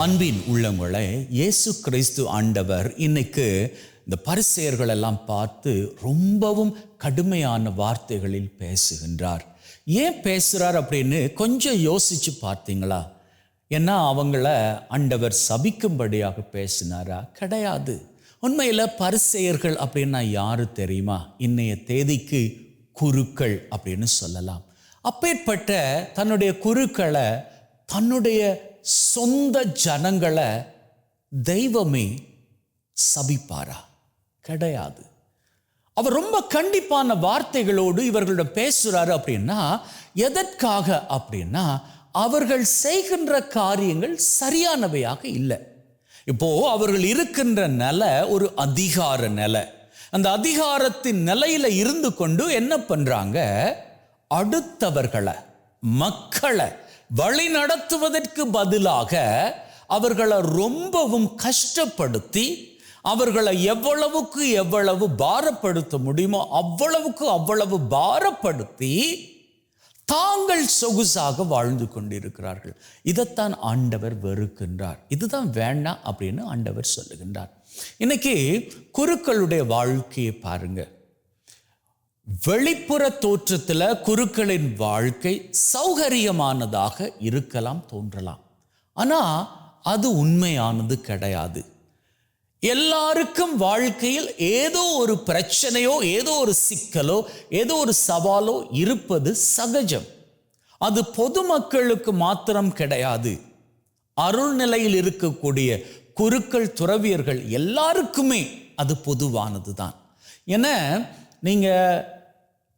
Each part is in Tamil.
அன்பின் உள்ளங்களே, இயேசு கிறிஸ்து ஆண்டவர் இன்னைக்கு இந்த பரிசேயர்கள் எல்லாம் பார்த்து ரொம்பவும் கடுமையான வார்த்தைகளில் பேசுகின்றார். ஏன் பேசுகிறார் அப்படின்னு கொஞ்சம் யோசிச்சு பார்த்தீங்களா? ஏன்னா அவங்கள ஆண்டவர் சபிக்கும்படியாக பேசினாரா? கிடையாது. உண்மையில் பரிசேயர்கள் அப்படின்னா யாரு தெரியுமா? இன்னைய தேதிக்கு குருக்கள் அப்படின்னு சொல்லலாம். அப்பேற்பட்ட தன்னுடைய குருக்களை, தன்னுடைய சொந்த ஜனங்களை தெய்வமே சபிப்பாரா? கிடையாது. அவர் ரொம்ப கண்டிப்பான வார்த்தைகளோடு இவர்களிடம் பேசுறாரு. அப்படின்னா எதற்காக அப்படின்னா அவர்கள் செய்கின்ற காரியங்கள் சரியானவையாக இல்லை. இப்போ அவர்கள் இருக்கின்ற நிலை ஒரு அதிகார நிலை. அந்த அதிகாரத்தின் நிலையில இருந்து கொண்டு என்ன பண்றாங்க? அடுத்தவர்களை, மக்களை வழி நடத்துவதற்கு பதிலாக அவர்களை ரொம்பவும் கஷ்டப்படுத்தி, அவர்களை எவ்வளவுக்கு எவ்வளவு பாரப்படுத்த முடியுமோ அவ்வளவு பாரப்படுத்தி தாங்கள் சொகுசாக வாழ்ந்து கொண்டிருக்கிறார்கள். இதைத்தான் ஆண்டவர் வெறுக்கின்றார். இதுதான் வேண்டாம் அப்படின்னு ஆண்டவர் சொல்லுகின்றார். இன்னைக்கு குருக்களுடைய வாழ்க்கையை பாருங்க. வெளிப்புற தோற்றத்தில் குருக்களின் வாழ்க்கை சௌகரியமானதாக இருக்கலாம், தோன்றலாம். ஆனால் அது உண்மையானது கிடையாது. எல்லாருக்கும் வாழ்க்கையில் ஏதோ ஒரு பிரச்சனையோ, ஏதோ ஒரு சிக்கலோ, ஏதோ ஒரு சவாலோ இருப்பது சகஜம். அது பொதுமக்களுக்கு மாத்திரம் கிடையாது. அருள் நிலையில் இருக்கக்கூடிய குருக்கள், துறவியர்கள் எல்லாருக்குமே அது பொதுவானது தான். ஏன்னா நீங்கள்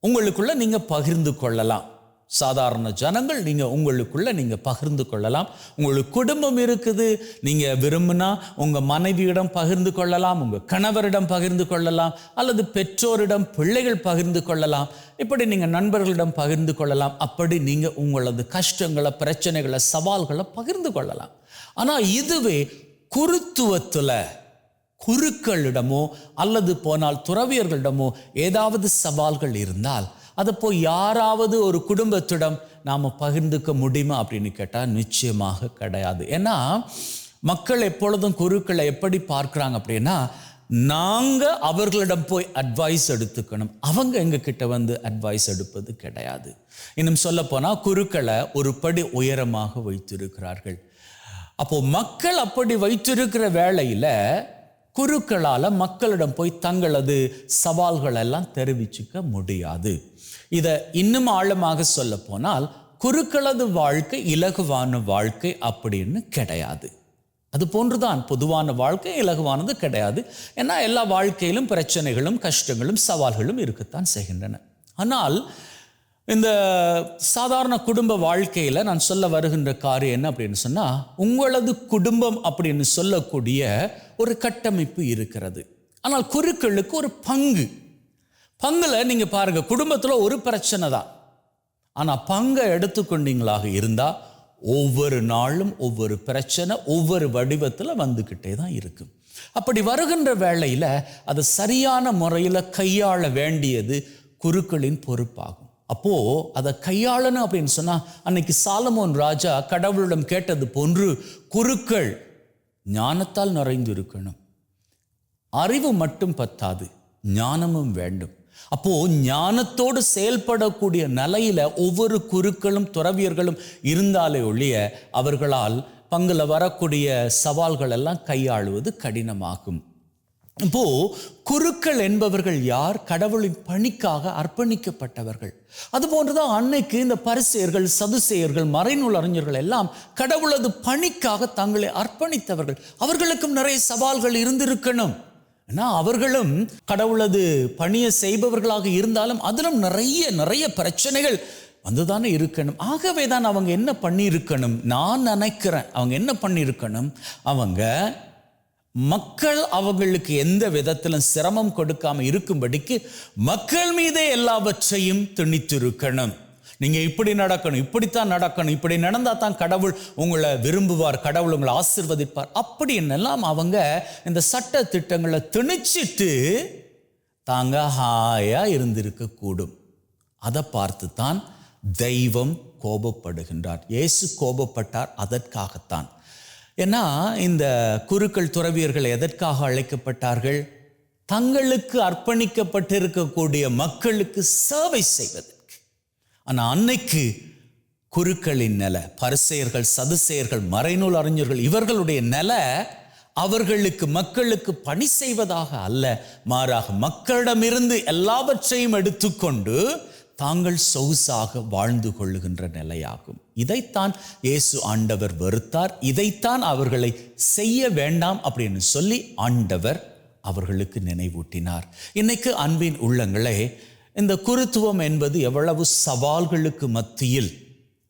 உங்களுக்குள்ள நீங்கள் பகிர்ந்து கொள்ளலாம். சாதாரண ஜனங்கள் நீங்கள் உங்களுக்குள்ள நீங்கள் பகிர்ந்து கொள்ளலாம். உங்களுக்கு குடும்பம் இருக்குது, நீங்கள் விரும்பினா உங்கள் மனைவியிடம் பகிர்ந்து கொள்ளலாம், உங்கள் கணவரிடம் பகிர்ந்து கொள்ளலாம், அல்லது பெற்றோரிடம் பிள்ளைகள் பகிர்ந்து கொள்ளலாம். இப்படி நீங்கள் நண்பர்களிடம் பகிர்ந்து கொள்ளலாம். அப்படி நீங்கள் உங்களது கஷ்டங்களை, பிரச்சனைகளை, சவால்களை பகிர்ந்து கொள்ளலாம். ஆனால் இதுவே குருத்துவத்தில் குருக்களிடமோ அல்லது போனால் துறவியர்களிடமோ ஏதாவது சவால்கள் இருந்தால் அதை போய் யாராவது ஒரு குடும்பத்திடம் நாம் பகிர்ந்துக்க முடியுமா அப்படின்னு கேட்டால் நிச்சயமாக கிடையாது. ஏன்னா மக்கள் எப்பொழுதும் குருக்களை எப்படி பார்க்குறாங்க அப்படின்னா, நாங்கள் அவர்களிடம் போய் அட்வைஸ் எடுத்துக்கணும், அவங்க எங்ககிட்ட வந்து அட்வைஸ் எடுப்பது கிடையாது. இன்னும் சொல்ல போனால் குருக்களை ஒரு படி உயரமாக வைத்திருக்கிறார்கள். அப்போ மக்கள் அப்படி வைத்திருக்கிற வேளையில் குருக்களால் மக்களிடம் போய் தங்களது சவால்கள் எல்லாம் தெரிவிச்சுக்க முடியாது. இதை இன்னும் ஆழமாக சொல்ல போனால் குருக்களது வாழ்க்கை இலகுவான வாழ்க்கை அப்படின்னு கிடையாது. அது போன்றுதான் பொதுவான வாழ்க்கை இலகுவானது கிடையாது. ஏன்னா எல்லா வாழ்க்கையிலும் பிரச்சனைகளும், கஷ்டங்களும், சவால்களும் இருக்கத்தான் செய்கின்றன. ஆனால் இந்த சாதாரண குடும்ப வாழ்க்கையில் நான் சொல்ல வருகின்ற காரியம் என்ன அப்படின்னு சொன்னால், உங்களது குடும்பம் அப்படின்னு சொல்லக்கூடிய ஒரு கட்டமைப்பு இருக்கிறது. ஆனால் குருக்களுக்கு ஒரு பங்குல நீங்கள் பாருங்கள், குடும்பத்தில் ஒரு பிரச்சனை தான். ஆனால் பங்கை எடுத்துக்கொண்டீங்களாக இருந்தால் ஒவ்வொரு நாளும் ஒவ்வொரு பிரச்சனை ஒவ்வொரு வடிவத்தில் வந்துக்கிட்டே தான் இருக்கும். அப்படி வருகின்ற வேளையில் அதை சரியான முறையில் கையாள வேண்டியது குருக்களின் பொறுப்பாகும். அப்போது அதை கையாளணும் அப்படின்னு சொன்னால், அன்னைக்கு சாலமோன் ராஜா கடவுளிடம் கேட்டது போன்று குருக்கள் ஞானத்தால் நிறைந்து இருக்கணும். அறிவு மட்டும் பத்தாது, ஞானமும் வேண்டும். அப்போது ஞானத்தோடு செயல்படக்கூடிய நிலையில் ஒவ்வொரு குருக்களும் துறவியர்களும் இருந்தாலே ஒழிய அவர்களால் பங்குல வரக்கூடிய சவால்கள் எல்லாம் கையாளுவது கடினமாகும். இப்போ குருக்கள் என்பவர்கள் யார்? கடவுளின் பணிக்காக அர்ப்பணிக்கப்பட்டவர்கள். அதுபோன்றுதான் அன்னைக்கு இந்த பரிசேயர்கள், சதுசேயர்கள், மறைநூல் அறிஞர்கள் எல்லாம் கடவுளது பணிக்காக தங்களை அர்ப்பணித்தவர்கள். அவர்களுக்கும் நிறைய சவால்கள் இருந்திருக்கணும். ஏன்னா அவர்களும் கடவுளது பணியை செய்பவர்களாக இருந்தாலும் அதிலும் நிறைய பிரச்சனைகள் வந்துதானே இருக்கணும். ஆகவே தான் அவங்க என்ன பண்ணியிருக்கணும், நான் நினைக்கிறேன் அவங்க என்ன பண்ணியிருக்கணும், அவங்க மக்கள் அவர்களுக்கு எந்த விதத்திலும் சிரமம் கொடுக்காம இருக்கும்படிக்கு மக்கள் மீதே எல்லாவற்றையும் திணித்திருக்கணும். நீங்க இப்படி நடக்கணும், இப்படித்தான் நடக்கணும், இப்படி நடந்தா தான் கடவுள் உங்களை விரும்புவார், கடவுள் உங்களை ஆசீர்வதிப்பார், அப்படின்னெல்லாம் அவங்க இந்த சட்ட திட்டங்களை திணிச்சிட்டு தாங்க ஹாயா இருந்திருக்க கூடும். அதை பார்த்து தான் தெய்வம் கோபப்படுகின்றார். இயேசு கோபப்பட்டார் அதற்காகத்தான். ஏன்னா இந்த குருக்கள் துறவியர்கள் எதற்காக அழைக்கப்பட்டார்கள்? தங்களுக்கு அர்ப்பணிக்கப்பட்டிருக்கக்கூடிய மக்களுக்கு சேவை செய்வதற்கு. ஆனால் அன்னைக்கு குருக்களின் நிலை, பரிசேயர்கள், சதுசேயர்கள், மறைநூல் அறிஞர்கள், இவர்களுடைய நிலை அவர்களுக்கு மக்களுக்கு பணி செய்வதாக அல்ல, மாறாக மக்களிடமிருந்து எல்லாவற்றையும் எடுத்துக்கொண்டு தாங்கள் சொகுசாக வாழ்ந்து கொள்ளுகின்ற நிலையாகும். இதைத்தான் இயேசு ஆண்டவர் வெறுத்தார். இதைத்தான் அவர்களை செய்ய வேண்டாம் அப்படின்னு சொல்லி ஆண்டவர் அவர்களுக்கு நினைவூட்டினார். இன்னைக்கு அன்பின் உள்ளங்களே, இந்த குருத்துவம் என்பது எவ்வளவு சவால்களுக்கு மத்தியில்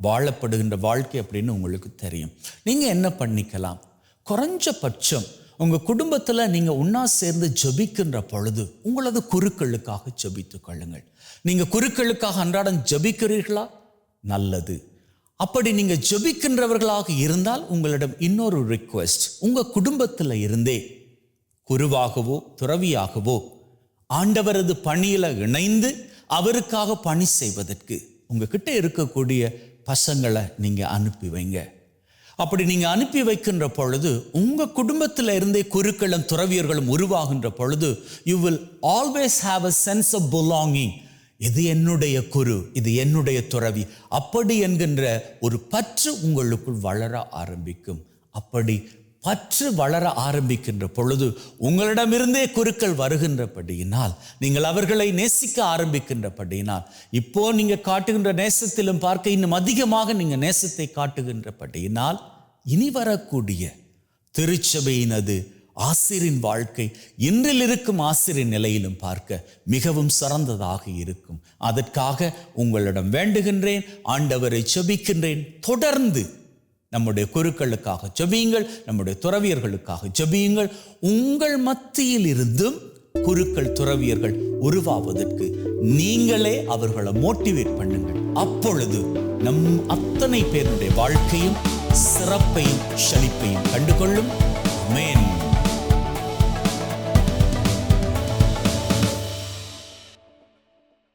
வாழப்படுகின்ற வாழ்க்கை அப்படின்னு உங்களுக்கு தெரியும். நீங்கள் என்ன பண்ணிக்கலாம்? குறைஞ்சபட்சம் உங்கள் குடும்பத்தில் நீங்கள் ஒன்றா சேர்ந்து ஜெபிக்கின்ற பொழுது உங்களது குருக்களுக்காக ஜெபித்து கொள்ளுங்கள். நீங்கள் குருக்களுக்காக அன்றாடம் ஜெபிக்கிறீர்களா? நல்லது. அப்படி நீங்கள் ஜெபிக்கின்றவர்களாக இருந்தால் உங்களிடம் இன்னொரு ரிக்வெஸ்ட், உங்கள் குடும்பத்தில் இருந்தே குருவாகவோ துறவியாகவோ ஆண்டவரது பணியில் இணைந்து அவருக்காக பணி செய்வதற்கு உங்ககிட்ட இருக்கக்கூடிய பசங்களை நீங்கள் அனுப்பி வைங்க. அப்படி நீங்கள் அனுப்பி வைக்கின்ற பொழுது உங்கள் குடும்பத்தில் இருந்தே குருக்களும் துறவியர்களும் உருவாகின்ற பொழுது you will always have a sense of belonging. இது என்னுடைய குரு, இது என்னுடைய துறவி, அப்படி என்கின்ற ஒரு பற்று உங்களுக்குள் வளர ஆரம்பிக்கும். அப்படி பற்று வளர ஆரம்பிக்கின்ற பொழுது உங்களிடமிருந்தே குருக்கள் வருகின்றபடியினால், நீங்கள் அவர்களை நேசிக்க ஆரம்பிக்கின்றபடியினால், இப்போ நீங்கள் காட்டுகின்ற நேசத்திலும் பார்க்க இன்னும் அதிகமாக நீங்கள் நேசத்தை காட்டுகின்றபடியினால், இனி வரக்கூடிய திருச்சபையினது ஆசிரின் வாழ்க்கை இன்றில் இருக்கும் ஆசிரின் நிலையிலும் பார்க்க மிகவும் சிறந்ததாக இருக்கும். அதற்காக உங்களிடம் வேண்டுகின்றேன், ஆண்டவரை ஜெபிக்கின்றேன். தொடர்ந்து நம்முடைய குருக்களுக்காக ஜெபியுங்கள், நம்முடைய துறவியர்களுக்காக ஜெபியுங்கள். உங்கள் மத்தியில் இருந்தும் குருக்கள் துறவியர்கள் உருவாவதற்கு நீங்களே அவர்களை மோட்டிவேட் பண்ணுங்கள். அப்பொழுது நம் அத்தனை பேருடைய வாழ்க்கையும் சிறப்பையும் செழிப்பையும் கண்டுகொள்ளும். ஆமென்.